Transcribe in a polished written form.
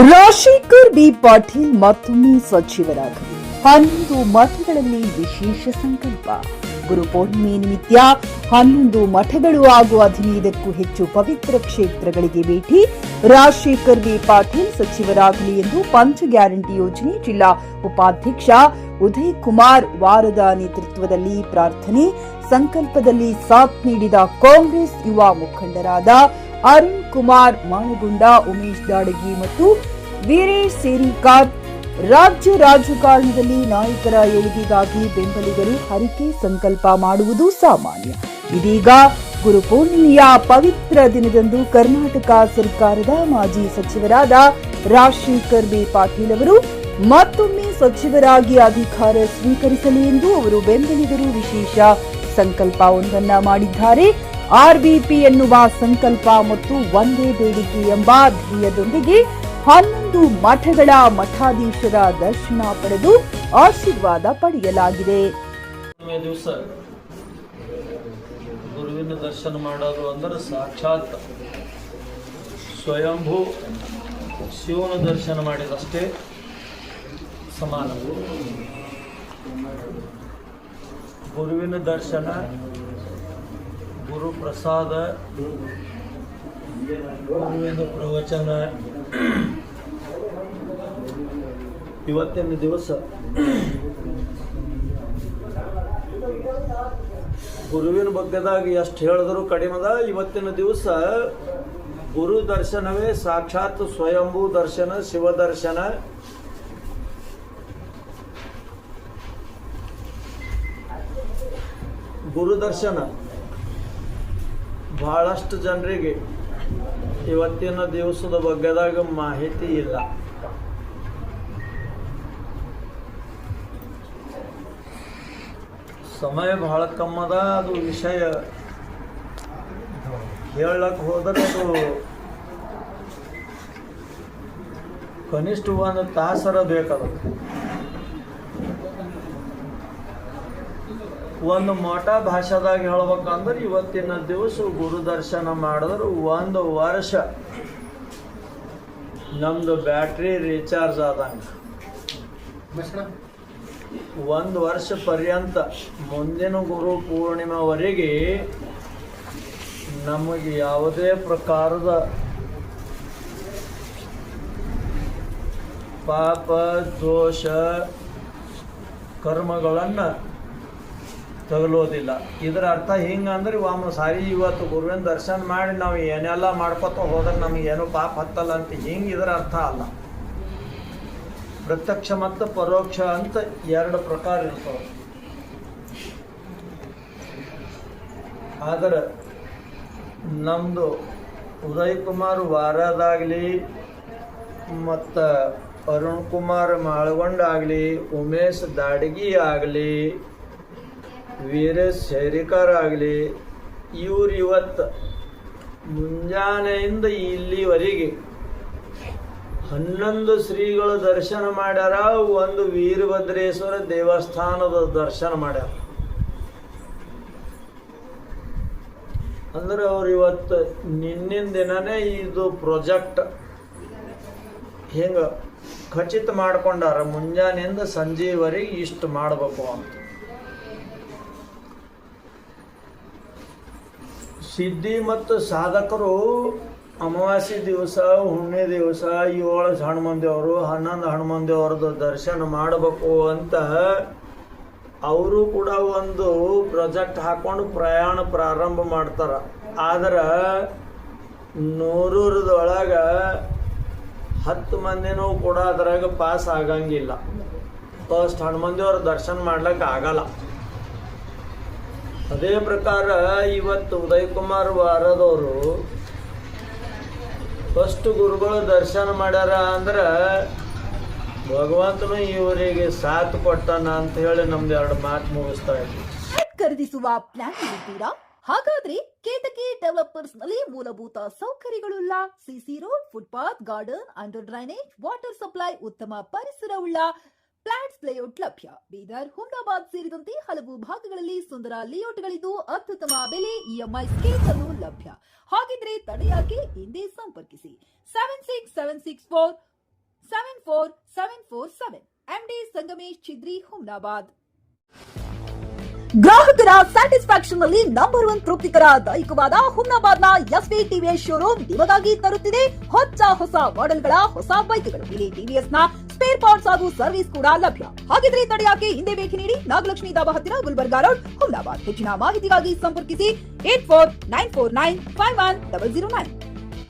Rajashekhar B Patil ಮತ್ತೊಮ್ಮೆ ಸಚಿವರಾಗಲಿ. 11 ಮಠಗಳಲ್ಲಿ ವಿಶೇಷ ಸಂಕಲ್ಪ. ಗುರುಪೂರ್ಣಿಮೆ ನಿಮಿತ್ತ 11 ಮಠಗಳು ಹಾಗೂ 15ಕ್ಕೂ ಹೆಚ್ಚು ಪವಿತ್ರ ಕ್ಷೇತ್ರಗಳಿಗೆ ಭೇಟಿ. ರಾಜಶೇಖರ್ ಬಿ ಪಾಟೀಲ್ ಸಚಿವರಾಗಲಿ ಎಂದು ಪಂಚ ಗ್ಯಾರಂಟಿ ಯೋಜನೆ ಜಿಲ್ಲಾ ಉಪಾಧ್ಯಕ್ಷ ಉದಯ್ ಕುಮಾರ್ ವಾರದ ನೇತೃತ್ವದಲ್ಲಿ ಪ್ರಾರ್ಥನೆ. ಸಂಕಲ್ಪದಲ್ಲಿ ಸಾಥ್ ನೀಡಿದ ಕಾಂಗ್ರೆಸ್ ಯುವ ಮುಖಂಡರಾದ ಅರುಣ್ ಕುಮಾರ್ ಮಾನಗುಂಡ, ಉಮೇಶ್ ದಾಡಗಿ ಮತ್ತು ವೀರೇಶ್ ಸೇರಿಕಾರ್. ರಾಜ್ಯ ರಾಜಕಾರಣದಲ್ಲಿ ನಾಯಕರ ಏಳಿಗೆಗಾಗಿ ಬೆಂಬಲಿಗರು ಹರಿಕೆ ಸಂಕಲ್ಪ ಮಾಡುವುದು ಸಾಮಾನ್ಯ. ಇದೀಗ ಗುರುಪೂರ್ಣಿಮೆಯ ಪವಿತ್ರ ದಿನದಂದು ಕರ್ನಾಟಕ ಸರ್ಕಾರದ ಮಾಜಿ ಸಚಿವರಾದ ರಾಜಶೇಖರ್ ಬಿ ಪಾಟೀಲ್ ಅವರು ಮತ್ತೊಮ್ಮೆ ಸಚಿವರಾಗಿ ಅಧಿಕಾರ ಸ್ವೀಕರಿಸಲಿ ಎಂದು ಅವರು ಬೆಂಬಲಿಗರು ವಿಶೇಷ ಸಂಕಲ್ಪವೊಂದನ್ನು ಮಾಡಿದ್ದಾರೆ. ಆರ್ಬಿಪಿ ಎನ್ನುವ ಸಂಕಲ್ಪ ಮತ್ತು ಒಂದೇ ಬೇಡಿಕೆ ಎಂಬ ಧ್ಯೇಯದೊಂದಿಗೆ 11 ಮಠಗಳ ಮಠಾಧೀಶರ ದರ್ಶನ ಪಡೆದು ಆಶೀರ್ವಾದ ಪಡೆಯಲಾಗಿದೆ. ದಿವಸ ಗುರುವಿನ ದರ್ಶನ ಮಾಡೋದು ಅಂದರೆ ಸಾಕ್ಷಾತ್ ಸ್ವಯಂಭೂ ಶಿವನ ದರ್ಶನ ಮಾಡಿದಷ್ಟೇ ಸಮಾನ. ಗುರುವಿನ ದರ್ಶನ, ಗುರು ಪ್ರಸಾದ, ಗುರುವಿನ ಪ್ರವಚನ. ಇವತ್ತಿನ ದಿವಸ ಗುರುವಿನ ಬಗ್ಗೆದಾಗ ಎಷ್ಟು ಹೇಳಿದ್ರು ಕಡಿಮೆದ. ಇವತ್ತಿನ ದಿವಸ ಗುರು ದರ್ಶನವೇ ಸಾಕ್ಷಾತ್ ಸ್ವಯಂಭೂ ದರ್ಶನ, ಶಿವ ದರ್ಶನ. ಗುರು ದರ್ಶನ ಬಹಳಷ್ಟು ಜನರಿಗೆ ಇವತ್ತಿನ ದಿವಸದ ಬಗ್ಗೆದಾಗ ಮಾಹಿತಿ ಇಲ್ಲ. ಸಮಯ ಬಹಳ ಕಮ್ಮದ. ಅದು ವಿಷಯ ಹೇಳಕ್ಕೆ ಹೋದರೆ ಅದು ಕನಿಷ್ಠ 1 ತಾಸರ ಬೇಕದ. ಒಂದು ಮಠ ಭಾಷೆದಾಗ ಹೇಳ್ಬೇಕಂದ್ರೆ ಇವತ್ತಿನ ದಿವಸ ಗುರು ದರ್ಶನ ಮಾಡಿದ್ರೆ 1 ವರ್ಷ ನಮ್ದು ಬ್ಯಾಟ್ರಿ ರೀಚಾರ್ಜ್ ಆದಂಗೆ. 1 ವರ್ಷ ಪರ್ಯಂತ ಮುಂದಿನ ಗುರು ಪೂರ್ಣಿಮೆವರೆಗೆ ನಮಗೆ ಯಾವುದೇ ಪ್ರಕಾರದ ಪಾಪ ದೋಷ ಕರ್ಮಗಳನ್ನು ತಗಲೋದಿಲ್ಲ. ಇದರ ಅರ್ಥ ಹಿಂಗಂದ್ರೆ ಸಾರಿ ಇವತ್ತು ಗುರುವಿನ ದರ್ಶನ ಮಾಡಿ ನಾವು ಏನೆಲ್ಲ ಮಾಡ್ಕೊತ ಹೋದ್ರೆ ನಮಗೇನು ಪಾಪ ಹತ್ತಲ್ಲ ಅಂತ ಹಿಂಗೆ ಇದರ ಅರ್ಥ ಅಲ್ಲ. ಪ್ರತ್ಯಕ್ಷ ಮತ್ತು ಪರೋಕ್ಷ ಅಂತ 2 ಪ್ರಕಾರ ಇರ್ತವೆ. ಆದರೆ ನಮ್ಮದು ಉದಯ್ ಕುಮಾರ್ ವಾರದಾಗಲಿ ಮತ್ತು ಅರುಣ್ ಕುಮಾರ್ ಮಾಳಗೊಂಡ ಆಗಲಿ, ಉಮೇಶ್ ದಾಡಗಿ ಆಗಲಿ, ವೀರೇಶ್ ಸೇರಿಕಾರ್ ಆಗಲಿ, ಇವ್ರು ಇವತ್ತು ಮುಂಜಾನೆಯಿಂದ ಇಲ್ಲಿವರೆಗೆ 11 ಶ್ರೀಗಳ ದರ್ಶನ ಮಾಡ್ಯಾರ. ಒಂದು ವೀರಭದ್ರೇಶ್ವರ ದೇವಸ್ಥಾನದ ದರ್ಶನ ಮಾಡ್ಯಾರ. ಅಂದ್ರೆ ಅವ್ರು ಇವತ್ತು ನಿನ್ನಿನ ದಿನನೇ ಇದು ಪ್ರಾಜೆಕ್ಟ್ ಹಿಂಗೆ ಖಚಿತ ಮಾಡ್ಕೊಂಡಾರ. ಮುಂಜಾನೆಯಿಂದ ಸಂಜೆವರೆಗೆ ಇಷ್ಟು ಮಾಡಬೇಕು ಅಂತ. ಸಿದ್ಧಿ ಮತ್ತು ಸಾಧಕರು ಅಮಾವಾಸ್ಯೆ ದಿವಸ, ಹುಣ್ಣೆ ದಿವಸ 7 ಹನುಮಂದೇವರು 11 ಹನುಮಂದೇವ್ರದ್ದು ದರ್ಶನ ಮಾಡಬೇಕು ಅಂತ ಅವರು ಕೂಡ ಒಂದು ಪ್ರಾಜೆಕ್ಟ್ ಹಾಕೊಂಡು ಪ್ರಯಾಣ ಪ್ರಾರಂಭ ಮಾಡ್ತಾರೆ. ಆದ್ರೆ 100ರದೊಳಗೆ 10 ಮಂದಿನೂ ಕೂಡ ಅದ್ರಾಗ ಪಾಸ್ ಆಗಂಗಿಲ್ಲ. ಫಸ್ಟ್ ಹನುಮಂದೇವ್ರ ದರ್ಶನ ಮಾಡ್ಲಿಕ್ಕೆ ಆಗಲ್ಲ. ಅದೇ ಪ್ರಕಾರ ಇವತ್ತು ಉದಯ್ ಕುಮಾರ್ ವಾರದವರು ಫಸ್ಟ್ ಗುರುಗಳು ದರ್ಶನ ಮಾಡ್ಯಾರ ಅಂದ್ರೆ ಭಗವಂತನು ಇವರಿಗೆ ಸಾಥ್ ಕೊಟ್ಟನ ಅಂತ ಹೇಳಿ ನಮ್ದು 2 ಮಾತು ಮುಗಿಸ್ತಾ ಇದ್ವಿ. ಖರೀದಿಸುವ ಪ್ಲಾನ್ ಇದ್ದೀರಾ? ಹಾಗಾದ್ರೆ ಕೇತಕಿ ಡೆವಲಪರ್ಸ್ ನಲ್ಲಿ ಮೂಲಭೂತ ಸೌಕರ್ಯಗಳುಳ್ಳ CC road, footpath, garden, under drainage, water supply, ಉತ್ತಮ ಪರಿಸರವುಳ್ಳ ಫ್ಲಾಟ್ಸ್ ಲೇಔಟ್ ಲಭ್ಯ. ಬೀದರ್, ಹುಮ್ನಾಬಾದ್ ಸೇರಿದಂತೆ ಹಲವು ಭಾಗಗಳಲ್ಲಿ ಸುಂದರ ಲೇಔಟ್ಗಳಿದ್ದು ಅತ್ಯುತ್ತಮ ಬೆಲೆ, ಇಎಂಐ ಸ್ಕೀಮ್ಸ್ ಅನ್ನು ಲಭ್ಯ. ಹಾಗಿದ್ರೆ ತಡೆಯಾಕೆ, ಹಿಂದೆ ಸಂಪರ್ಕಿಸಿ 7676474747 MD ಸಂಗಮೇಶ್ ಚಿದ್ರಿ, ಹುಮ್ನಾಬಾದ್. ಗ್ರಾಹಕರ ಸ್ಯಾಟಿಸ್ಫ್ಯಾಕ್ಷನ್ ನಲ್ಲಿ ನಂಬರ್ 1 ತೃಪ್ತಿಕರ ದೈಹಿಕವಾದ ಹುಮ್ನಾಬಾದ್ನ ಎಸ್ವಿ ಟಿವಿಎಸ್ ಶೋರೂಮ್ ನಿಮಗಾಗಿ ತರುತ್ತಿದೆ ಹೊಸ ಮಾಡೆಲ್ಗಳ ಹೊಸ ಬೈಕ್ಗಳು. ಇಲ್ಲಿ ಟಿವಿಎಸ್ ನ ಸ್ಪೇರ್ ಪಾರ್ಟ್ಸ್ ಹಾಗೂ ಸರ್ವಿಸ್ ಕೂಡ ಲಭ್ಯ. ಹಾಗಿದ್ರೆ ತಡೆಯಾಕೆ, ಹಿಂದೆ ಭೇಟಿ ನೀಡಿ. ನಾಗಲಕ್ಷ್ಮಿ ದಾಬಾ ಹತ್ತಿರ, ಗುಲ್ಬರ್ಗಾ ರೋಡ್, ಹುಮ್ನಾಬಾದ್. ಹೆಚ್ಚಿನ ಮಾಹಿತಿಗಾಗಿ ಸಂಪರ್ಕಿಸಿ 8494951009.